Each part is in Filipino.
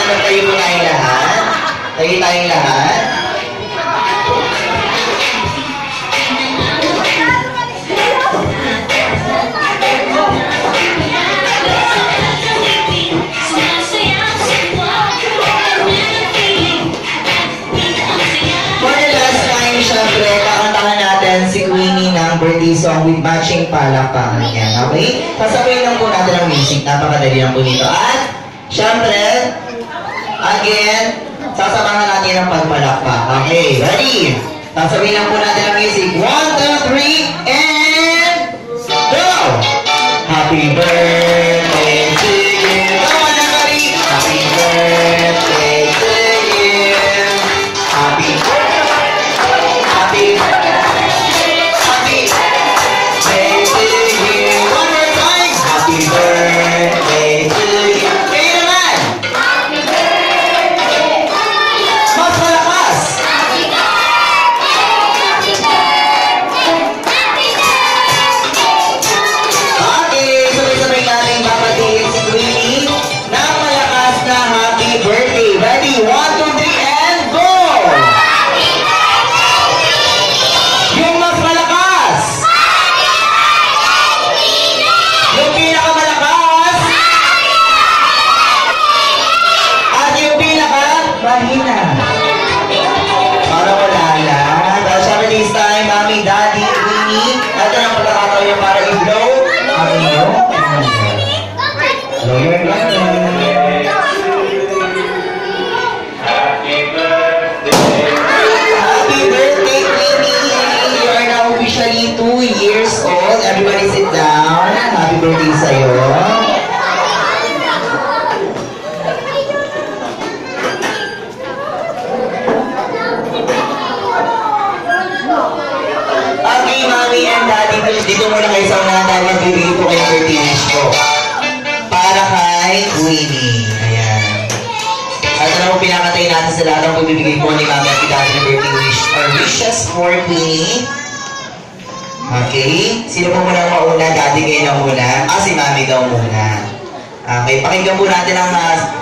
magtayo po tayong lahat. Tayo tayong lahat. For the last time, syempre, kakantahan natin si Queenie ng birthday song with matching palakpakan yan. Okay? Pasabayin lang po natin ang music. Napakadali lang po nito. At, syempre, again, sasamahan natin ang pagpalakpak. Okay, ready? Sasabihin lang po natin ang music. 1, 2, 3, and go! Happy birthday to you. Come on, everybody! Happy birthday to you. Happy birthday. Happy birthday. Happy birthday to you. One more time. Happy birthday to you. Kayo naman! Mas malakas! Okay, sabay-sabay natin babatiin si Queenie ng malakas na happy birthday. Ready? 1, 2, 3, and go! Yung mas malakas! Yung pinakamalakas! At yung pinakamahina. Para wala lang. Dahil syempre this time, Mami, Daddy, Queenie, ito na pagkakataon niyo para i-blow ang iyong blow your candle. Happy birthday, Queenie! You are now officially 2 years old. Everybody sit down. Happy birthday sa'yo. Okay, Mami and Daddy, dito muna kayo sa unahan dahil magbibigay po kayo birthday wish ko. Para kay Queenie. Ayan. At ano po pinakatay natin sa lahat ng pagbibigay po ni Mami at Daddy na birthday wish or wishes for Queenie. Okay. Sino po muna mauna? Daddy kayo na muna. Si Mami daw muna. Okay. Pakinggan po natin ang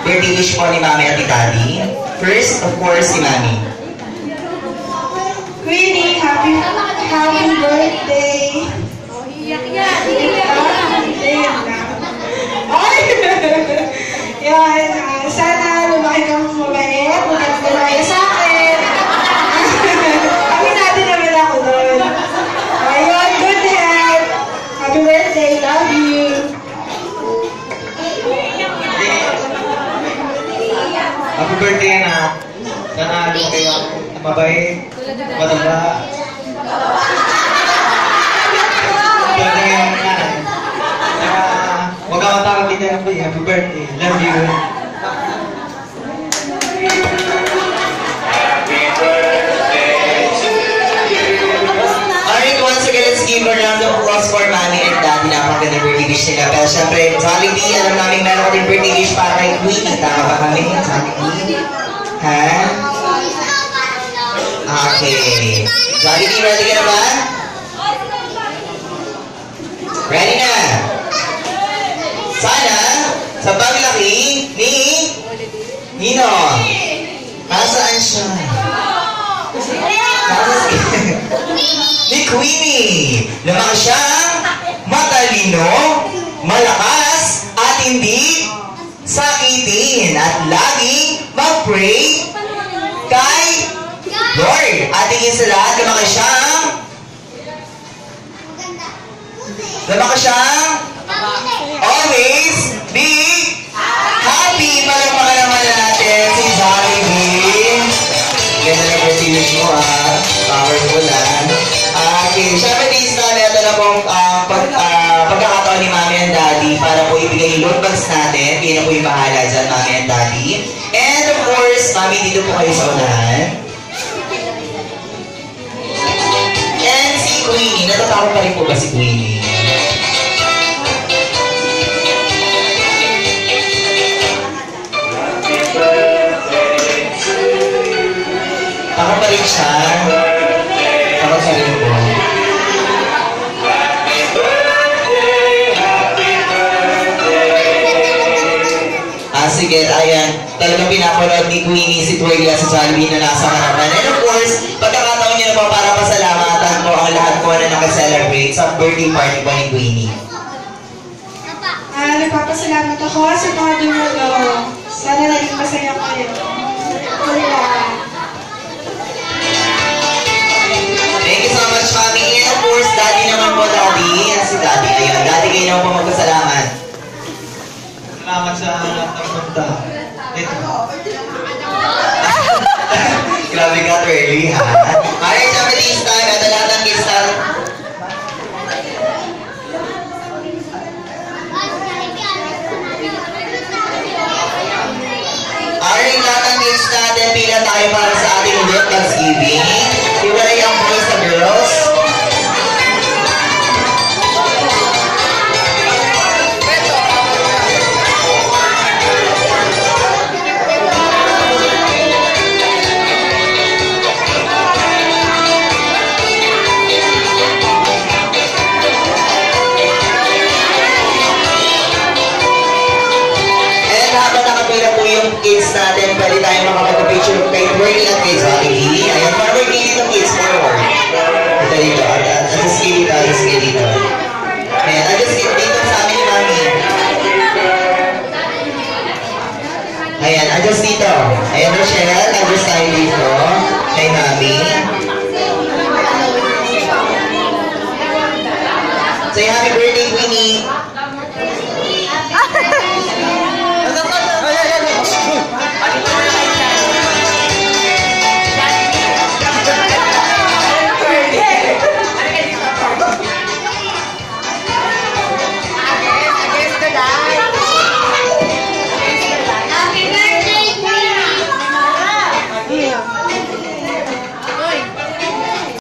birthday wish po ni Mami at Daddy. First, of course, si Mami. Queenie, happy birthday! Iyak yan! Iyak yan! Ay! Yan, sana lumaki kang mabait, magkakagaya sa akin. Kami natin naman ako doon. Ayun, good health! Happy birthday, love you! Happy birthday, anak. Sana lumaki kang mabait, mataba. Birthday yung nanay. Huwag ka matakot din na happy birthday. Love you. Alright, once again, let's give a round of applause for Mami and Daddy. Napakaganda birthday wish nila. Pero syempre, Jollibee, alam namin meron ko din birthday wish para kay Queenie. Tama ba kami? Jollibee? Ha? Okay. Jollibee, ready ka na ba? Ready na? Sana, sa paglaki ni Nino. Nasaan siya? Ni Queenie. Lumaki siyang matalino, malakas, at hindi sakitin. At laging mag-pray kay Lord. At higit sa lahat, lumaki siyang always be happy. Palamakan naman natin si Jollibee. Ganda na birthday wish mo, powerful, Okay, syempre this time, ito na pong pagkakataon ni Mami and Daddy para po ibigay yung load bags natin. Kayo na po yung bahala dyan, Mami and Daddy. And of course, Mami, dito po kayo sa unahan. And si Queenie, natatakot pa rin po ba si Queenie? Takot pa rin siya. Takot sa rin po. sige, ayan, talagang pinapanood ni Queenie si Twigla sa Jollibee na nasa harapan. And of course, pagkakataon niyo na po para pasalamatan ko ang lahat po na nakaselebrate sa birthday party po ni Queenie. Nagpapasalamat ako sa mga dumalo. Sana naging masaya kayo. Wala. Thank you so much, Mami. And of course, Daddy naman po, Daddy. Yan si Daddy. Ayun, Daddy, kayo naman po magpasalamat. Salamat sa lahat ng punta. Ito. Grabe ka, Twirly, ha? Alright, sabi this time, at lahat ng kids na... Alright, lahat ng kids natin, pila tayo para sa ating work Thanksgiving. Iwalay ang boys sa girls. Kids natin, pwede tayo makapag-picture kay Twirly at kay Zombie. Ayan, para may dito kids forward. Ito dito, adjust kayo dito, Ayan, adjust kayo dito sa amin, Mami. Ayan, adjust dito. Ayan, Rochelle, adjust tayo dito kay Mami.